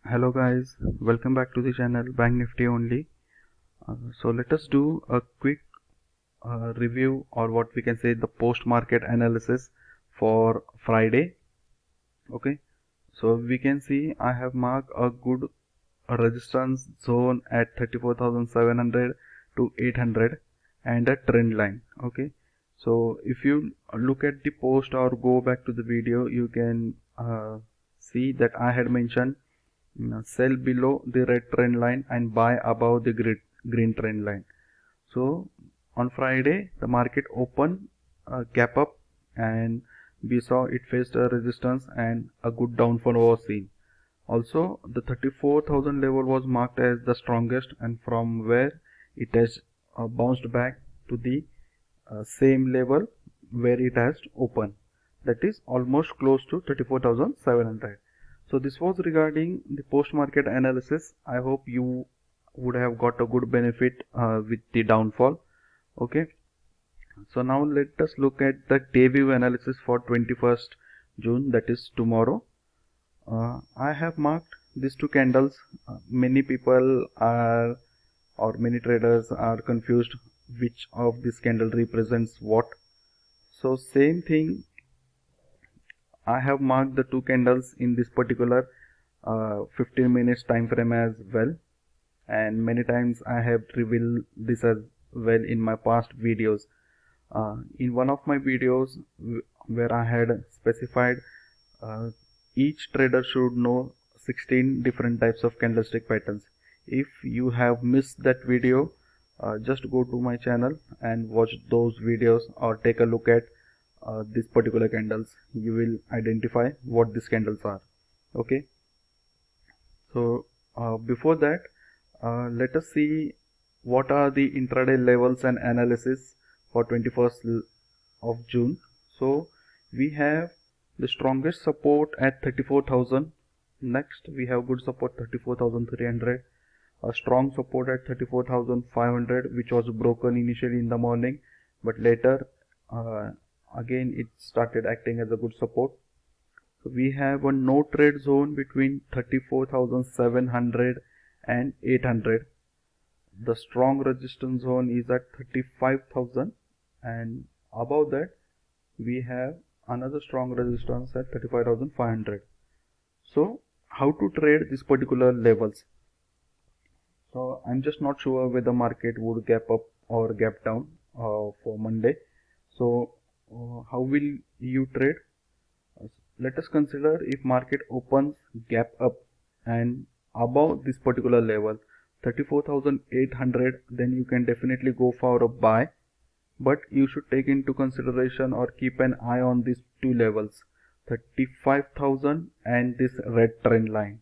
Hello guys, welcome back to the channel Bank Nifty only. So let us do a quick review, or what we can say, the post market analysis for Friday. Okay, so we can see I have marked a good resistance zone at 34,700 to 800 and a trend line. Okay, so if you look at the post or go back to the video, you can see that I had mentioned sell below the red trend line and buy above the green trend line. So on Friday the market opened gap up, and we saw it faced a resistance and a good downfall was seen. Also the 34,000 level was marked as the strongest, and from where it has bounced back to the same level where it has opened, that is almost close to 34,700. So this was regarding the post market analysis. I hope you would have got a good benefit with the downfall. Okay, so now let us look at the day view analysis for 21st June, that is tomorrow. I have marked these two candles. Many people are, or many traders are confused which of this candle represents what. So same thing, I have marked the two candles in this particular 15 minutes time frame as well, and many times I have revealed this as well in my past videos. In one of my videos where I had specified uh, each trader should know 16 different types of candlestick patterns. If you have missed that video, just go to my channel and watch those videos, or take a look at these particular candles. You will identify what these candles are. Okay, so before that, let us see what are the intraday levels and analysis for 21st of June. So we have the strongest support at 34,000. Next we have good support 34,300, a strong support at 34,500, which was broken initially in the morning, but later uh, again it started acting as a good support. So we have a no trade zone between 34,700 and 800. The strong resistance zone is at 35,000, and above that we have another strong resistance at 35,500. So how to trade these particular levels? So I'm just not sure whether market would gap up or gap down for Monday. So how will you trade? Let us consider if market opens gap up and above this particular level 34,800, then you can definitely go for a buy, but you should take into consideration or keep an eye on these two levels, 35,000 and this red trend line.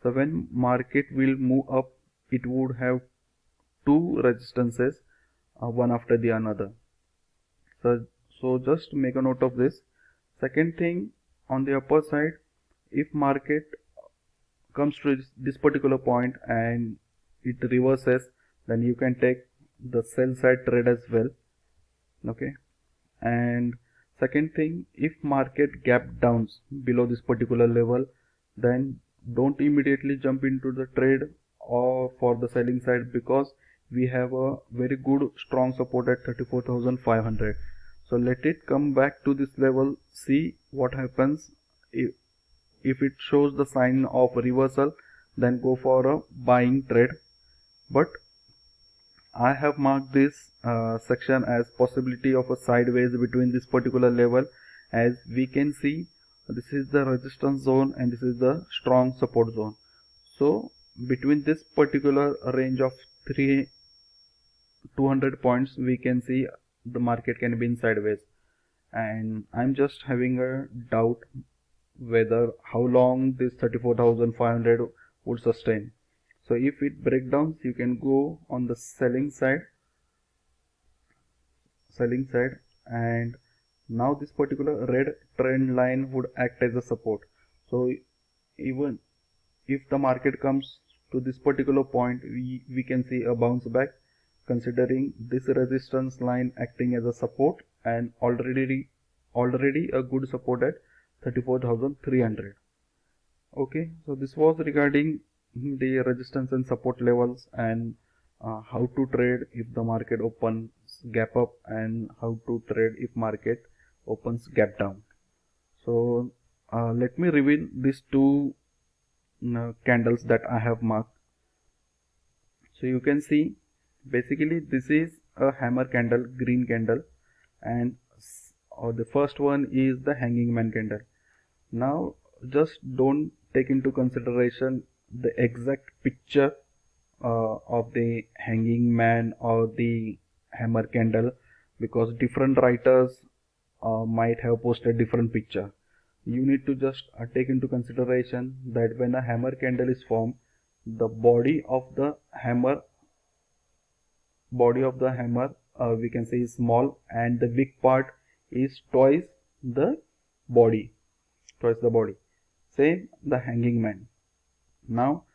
So when market will move up, it would have two resistances, one after the another. So just make a note of this. Second thing, on the upper side, if market comes to this particular point and it reverses, then you can take the sell side trade as well. Okay, and second thing, if market gap downs below this particular level, then don't immediately jump into the trade or for the selling side, because we have a very good strong support at 34,500. So let it come back to this level, see what happens. If it shows the sign of reversal, then go for a buying trade. But I have marked this section as possibility of a sideways between this particular level. As we can see, this is the resistance zone and this is the strong support zone. So between this particular range of 200 points, we can see the market can be in sideways, and I'm just having a doubt whether how long this 34,500 would sustain. So if it breaks down, you can go on the selling side, and now this particular red trend line would act as a support. So even if the market comes to this particular point, we can see a bounce back, considering this resistance line acting as a support and already a good support at 34,300. Okay, so this was regarding the resistance and support levels, and how to trade if the market opens gap up, and how to trade if market opens gap down. So let me reveal these two candles that I have marked. So you can see basically this is a hammer candle, green candle, and the first one is the hanging man candle. Now just don't take into consideration the exact picture of the hanging man or the hammer candle, because different writers might have posted different picture. You need to just take into consideration that when a hammer candle is formed, the body of the hammer we can say is small, and the big part is the body twice the body. Same the hanging man. Now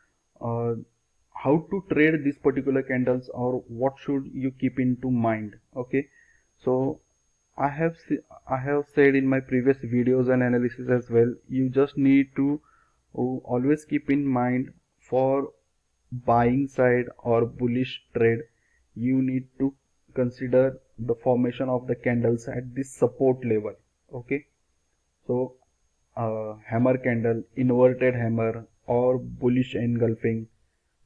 uh, how to trade these particular candles, or what should you keep into mind? Okay, so I have said in my previous videos and analysis as well, you just need to always keep in mind, for buying side or bullish trade, you need to consider the formation of the candles at this support level. Okay, so hammer candle, inverted hammer, or bullish engulfing.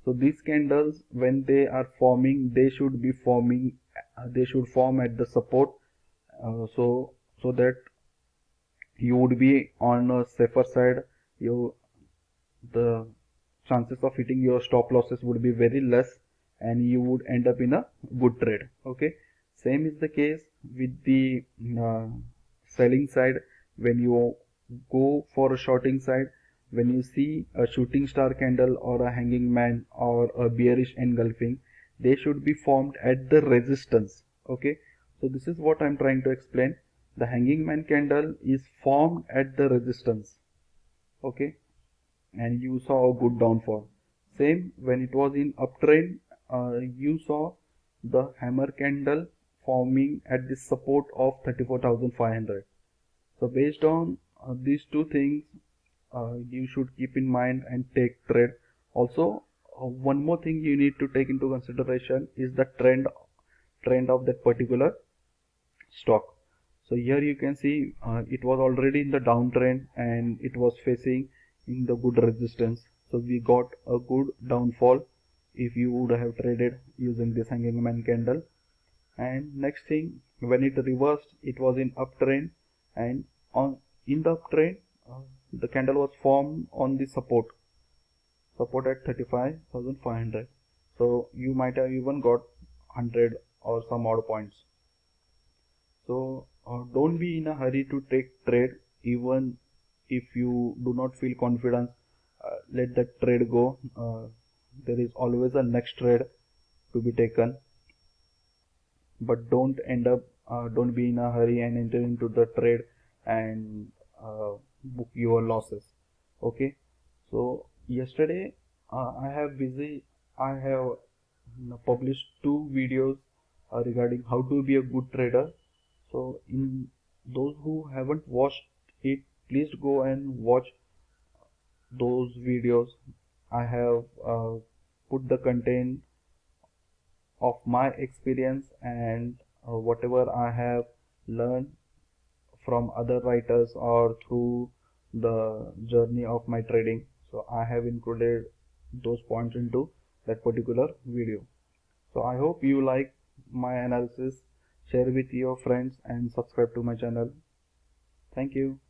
So these candles, when they are forming, they should form at the support, so that you would be on a safer side. You The chances of hitting your stop losses would be very less, and you would end up in a good trade. Okay, same is the case with the uh, selling side. When you go for a shorting side, when you see a shooting star candle or a hanging man or a bearish engulfing, they should be formed at the resistance. Okay, so this is what I'm trying to explain. The hanging man candle is formed at the resistance. Okay, and you saw a good downfall. Same when it was in uptrend, you saw the hammer candle forming at the support of 34,500. So based on these two things, you should keep in mind and take trade. Also, one more thing you need to take into consideration is the trend of that particular stock. So here you can see it was already in the downtrend, and it was facing in the good resistance. So we got a good downfall if you would have traded using this hanging man candle. And next thing, when it reversed, it was in uptrend, and on in the uptrend, the candle was formed on the support at 35,500. So you might have even got 100 or some odd points. So don't be in a hurry to take trade, even if you do not feel confident. Let that trade go. There is always a next trade to be taken, but don't be in a hurry and enter into the trade and book your losses. Okay. So yesterday I have published two videos regarding how to be a good trader. So in those who haven't watched it, please go and watch those videos. I have put the content of my experience, and whatever I have learned from other writers or through the journey of my trading. So I have included those points into that particular video. So I hope you like my analysis. Share with your friends and subscribe to my channel. Thank you.